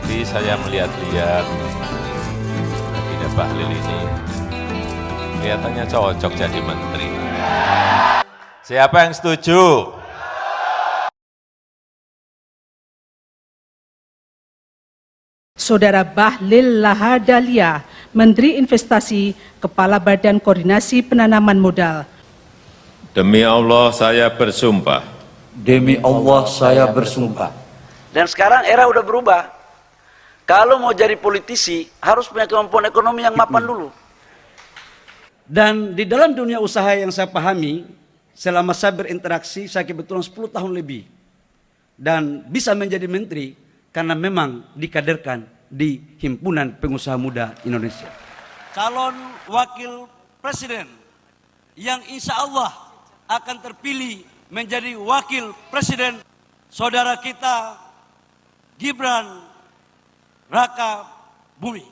Tadi saya melihat-lihat Kabinet Bahlil ini, kelihatannya cocok jadi menteri. Siapa yang setuju? Saudara Bahlil Lahadalia, Menteri Investasi, Kepala Badan Koordinasi Penanaman Modal. Demi Allah saya bersumpah. Demi Allah saya bersumpah. Dan sekarang era udah berubah. Kalau mau jadi politisi, harus punya kemampuan ekonomi yang mapan dulu. Dan di dalam dunia usaha yang saya pahami, selama saya berinteraksi, saya kebetulan 10 tahun lebih. Dan bisa menjadi menteri, karena memang dikaderkan di Himpunan Pengusaha Muda Indonesia. Calon wakil presiden yang insya Allah akan terpilih menjadi wakil presiden, saudara kita Gibran Raka Bumi.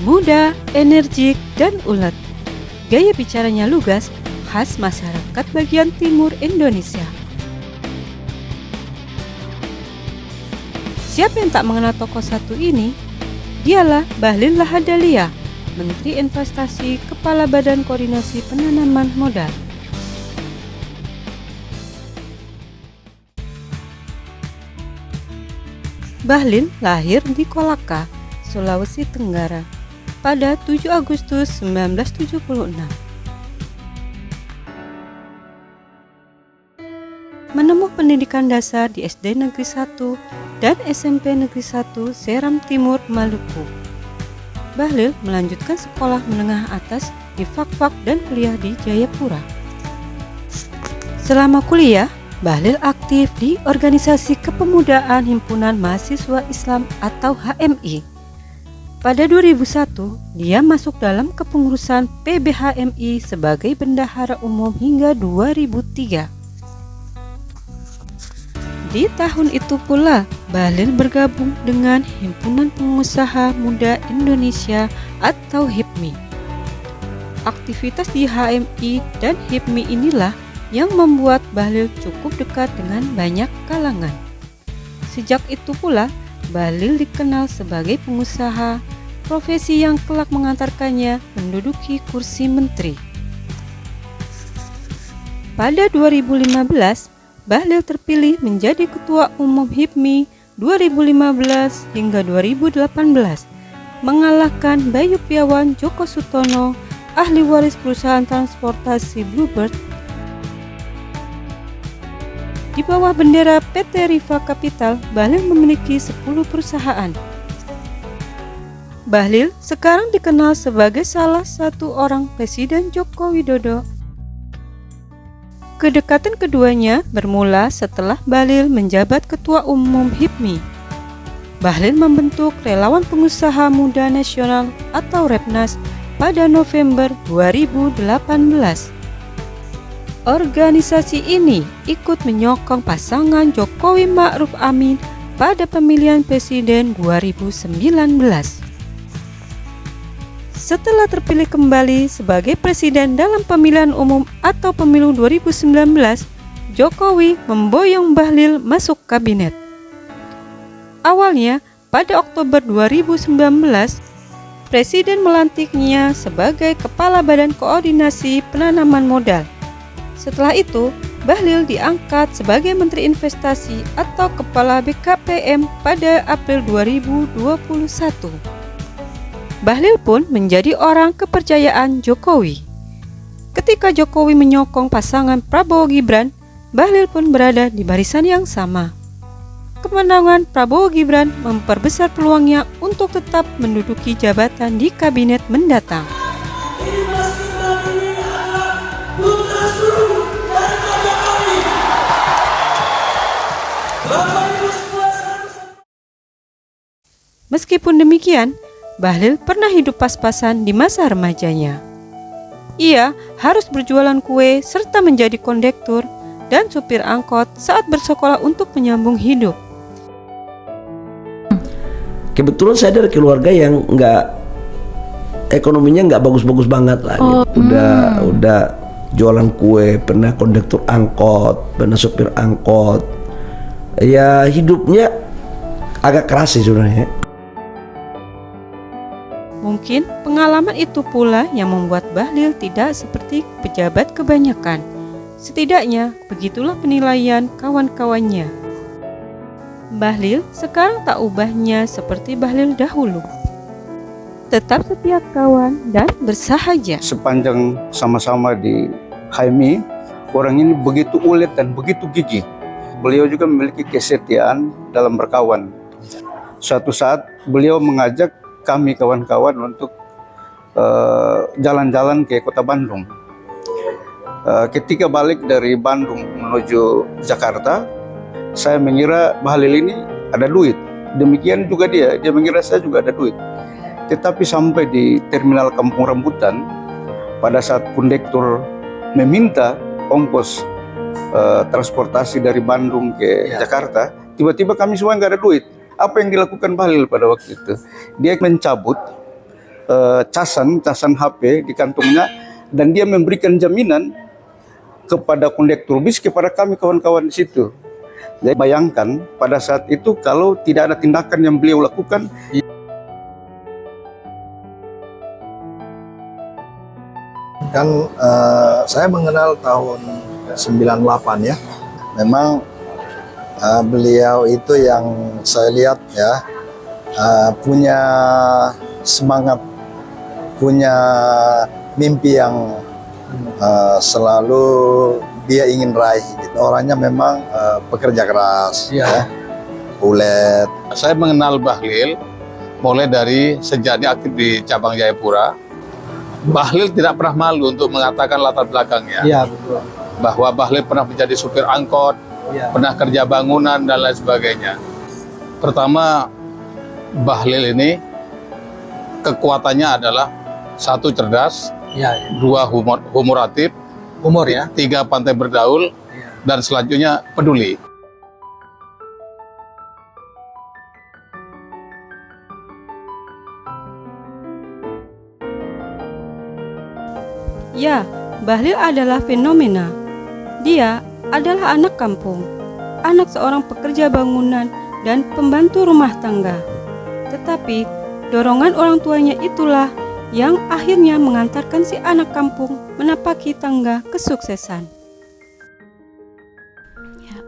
Muda, energik, dan ulet. Gaya bicaranya lugas, khas masyarakat bagian timur Indonesia. Siapa yang tak mengenal tokoh satu ini? Dialah Bahlil Lahadalia, Menteri Investasi, Kepala Badan Koordinasi Penanaman Modal. Bahlil lahir di Kolaka, Sulawesi Tenggara, pada 7 Agustus 1976. Menempuh pendidikan dasar di SD Negeri 1 dan SMP Negeri 1 Seram Timur, Maluku. Bahlil melanjutkan sekolah menengah atas di Fakfak dan kuliah di Jayapura. Selama kuliah, Bahlil aktif di Organisasi Kepemudaan Himpunan Mahasiswa Islam atau HMI. Pada 2001, dia masuk dalam kepengurusan PBHMI sebagai bendahara umum hingga 2003. Di tahun itu pula, Bahlil bergabung dengan Himpunan Pengusaha Muda Indonesia atau HIPMI. Aktivitas di HMI dan HIPMI inilah yang membuat Bahlil cukup dekat dengan banyak kalangan. Sejak itu pula, Bahlil dikenal sebagai pengusaha, profesi yang kelak mengantarkannya menduduki kursi menteri. Pada 2015, Bahlil terpilih menjadi Ketua Umum HIPMI 2015 hingga 2018, mengalahkan Bayu Piawan Joko Sutono, ahli waris perusahaan transportasi Bluebird. Di bawah bendera PT Riva Capital, Bahlil memiliki 10 perusahaan. Bahlil sekarang dikenal sebagai salah satu orang Presiden Joko Widodo. Kedekatan keduanya bermula setelah Bahlil menjabat Ketua Umum HIPMI. Bahlil membentuk Relawan Pengusaha Muda Nasional atau REPNAS pada November 2018. Organisasi ini ikut menyokong pasangan Jokowi Ma'ruf Amin pada pemilihan presiden 2019. Setelah terpilih kembali sebagai presiden dalam pemilihan umum atau pemilu 2019, Jokowi memboyong Bahlil masuk kabinet. Awalnya, pada Oktober 2019, Presiden melantiknya sebagai Kepala Badan Koordinasi Penanaman Modal. Setelah itu, Bahlil diangkat sebagai Menteri Investasi atau Kepala BKPM pada April 2021. Bahlil pun menjadi orang kepercayaan Jokowi. Ketika Jokowi menyokong pasangan Prabowo Gibran, Bahlil pun berada di barisan yang sama. Kemenangan Prabowo Gibran memperbesar peluangnya untuk tetap menduduki jabatan di kabinet mendatang. Meskipun demikian, Bahlil pernah hidup pas-pasan di masa remajanya. Ia harus berjualan kue serta menjadi kondektur dan supir angkot saat bersekolah untuk menyambung hidup. Kebetulan saya dari keluarga yang ekonominya nggak bagus-bagus banget lah. Gitu. Udah jualan kue, pernah kondektur angkot, pernah supir angkot. Ya hidupnya agak keras sih sebenarnya. Mungkin pengalaman itu pula yang membuat Bahlil tidak seperti pejabat kebanyakan. Setidaknya begitulah penilaian kawan-kawannya. Bahlil sekarang tak ubahnya seperti Bahlil dahulu. Tetap setia kawan dan bersahaja. Sepanjang sama-sama di HMI, orang ini begitu ulet dan begitu gigih. Beliau juga memiliki kesetiaan dalam berkawan. Suatu saat beliau mengajak kami kawan-kawan untuk jalan-jalan ke kota Bandung. Ketika balik dari Bandung menuju Jakarta, saya mengira Bahlil ini ada duit. Demikian juga dia mengira saya juga ada duit. Tetapi sampai di terminal Kampung Rambutan, pada saat kondektur meminta ongkos transportasi dari Bandung ke Jakarta, tiba-tiba kami semua nggak ada duit. Apa yang dilakukan Bahlil pada waktu itu? Dia mencabut casan HP di kantongnya dan dia memberikan jaminan kepada kondektur bis, kepada kami kawan-kawan di situ. Jadi bayangkan pada saat itu kalau tidak ada tindakan yang beliau lakukan. Kan saya mengenal tahun 98 ya. Memang beliau itu yang saya lihat ya punya semangat, punya mimpi yang selalu dia ingin raih gitu. Orangnya memang pekerja keras ya, ulet. Saya mengenal Bahlil mulai dari sejak dia aktif di cabang Jayapura. Bahlil tidak pernah malu untuk mengatakan latar belakangnya. Iya, betul. Bahwa Bahlil pernah menjadi supir angkot, pernah kerja bangunan dan lain sebagainya. Pertama, Bahlil ini kekuatannya adalah satu cerdas, dua humoratif, tiga pandai bergaul, dan selanjutnya peduli. Ya, Bahlil adalah fenomena. Dia adalah anak kampung, anak seorang pekerja bangunan dan pembantu rumah tangga. Tetapi dorongan orang tuanya itulah yang akhirnya mengantarkan si anak kampung menapaki tangga kesuksesan.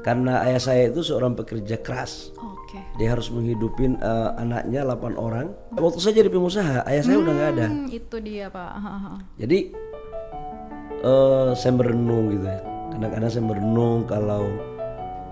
Karena ayah saya itu seorang pekerja keras. Dia harus menghidupin anaknya 8 orang. Waktu saya jadi pengusaha, ayah saya udah nggak ada. Itu dia, Pak. Jadi saya merenung gitu ya. Kadang-kadang saya merenung kalau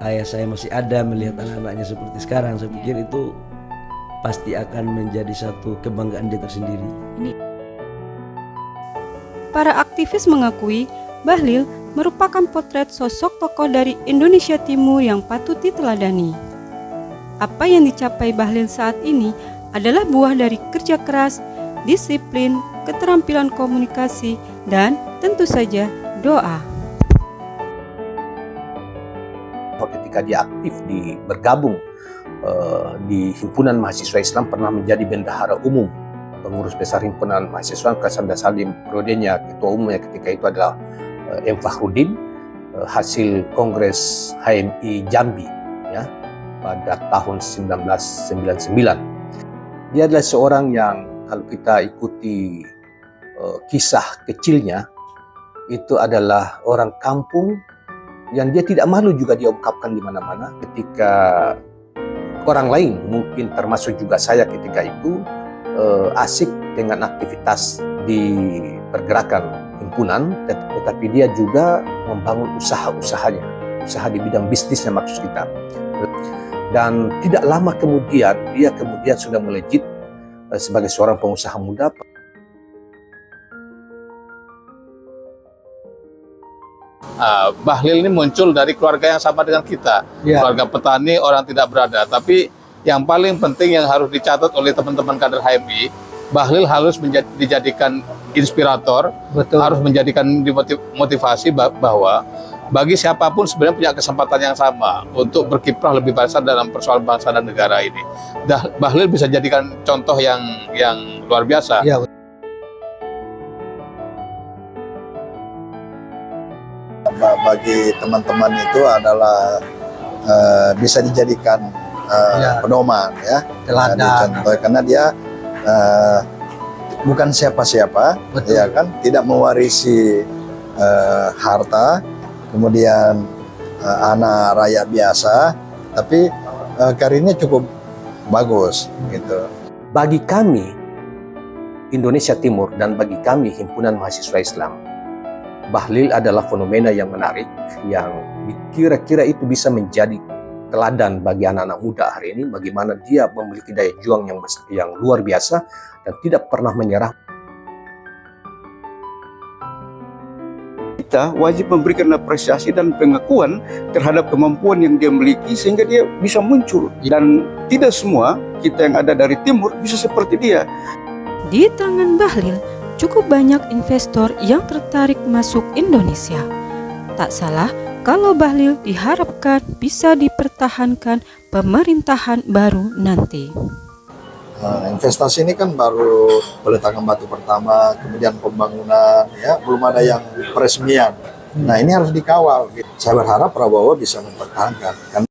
ayah saya masih ada melihat anak-anaknya seperti sekarang. Saya pikir itu pasti akan menjadi satu kebanggaan dia tersendiri. Para aktivis mengakui Bahlil merupakan potret sosok tokoh dari Indonesia Timur yang patut diteladani. Apa yang dicapai Bahlil saat ini adalah buah dari kerja keras, disiplin, keterampilan komunikasi, dan tentu saja doa. Ketika dia aktif bergabung di Himpunan Mahasiswa Islam, pernah menjadi bendahara umum, pengurus besar Himpunan Mahasiswa Kasan Dasalim, periodenya ketua umumnya ketika itu adalah M. Fakhrudin, hasil Kongres HMI Jambi ya, pada tahun 1999. Dia adalah seorang yang kalau kita ikuti kisah kecilnya, itu adalah orang kampung yang dia tidak malu juga dia ungkapkan di mana-mana. Ketika orang lain, mungkin termasuk juga saya ketika itu, asik dengan aktivitas di pergerakan himpunan, tetapi dia juga membangun usaha-usahanya, usaha di bidang bisnisnya maksud kita. Dan tidak lama kemudian, dia sudah melejit sebagai seorang pengusaha muda. Bahlil ini muncul dari keluarga yang sama dengan kita, keluarga petani, orang tidak berada. Tapi yang paling penting yang harus dicatat oleh teman-teman kader HMI, Bahlil harus dijadikan inspirator, harus menjadikan motivasi bahwa bagi siapapun sebenarnya punya kesempatan yang sama untuk berkiprah lebih besar dalam persoalan bangsa dan negara ini. Bahlil bisa jadikan contoh yang luar biasa. Ya. Bagi teman-teman itu adalah bisa dijadikan pedoman, ya, teladan. Karena dia bukan siapa-siapa, ya kan, tidak mewarisi harta, kemudian anak rakyat biasa, tapi karirnya cukup bagus, gitu. Bagi kami Indonesia Timur dan bagi kami Himpunan Mahasiswa Islam, Bahlil adalah fenomena yang menarik, yang kira-kira itu bisa menjadi teladan bagi anak-anak muda hari ini, bagaimana dia memiliki daya juang yang luar biasa dan tidak pernah menyerah. Kita wajib memberikan apresiasi dan pengakuan terhadap kemampuan yang dia miliki sehingga dia bisa muncul. Dan tidak semua kita yang ada dari timur bisa seperti dia. Di tangan Bahlil, cukup banyak investor yang tertarik masuk Indonesia. Tak salah kalau Bahlil diharapkan bisa dipertahankan pemerintahan baru nanti. Investasi ini kan baru peletakan batu pertama, kemudian pembangunan, ya, belum ada yang peresmian. Nah, ini harus dikawal. Saya berharap Prabowo bisa mempertahankan.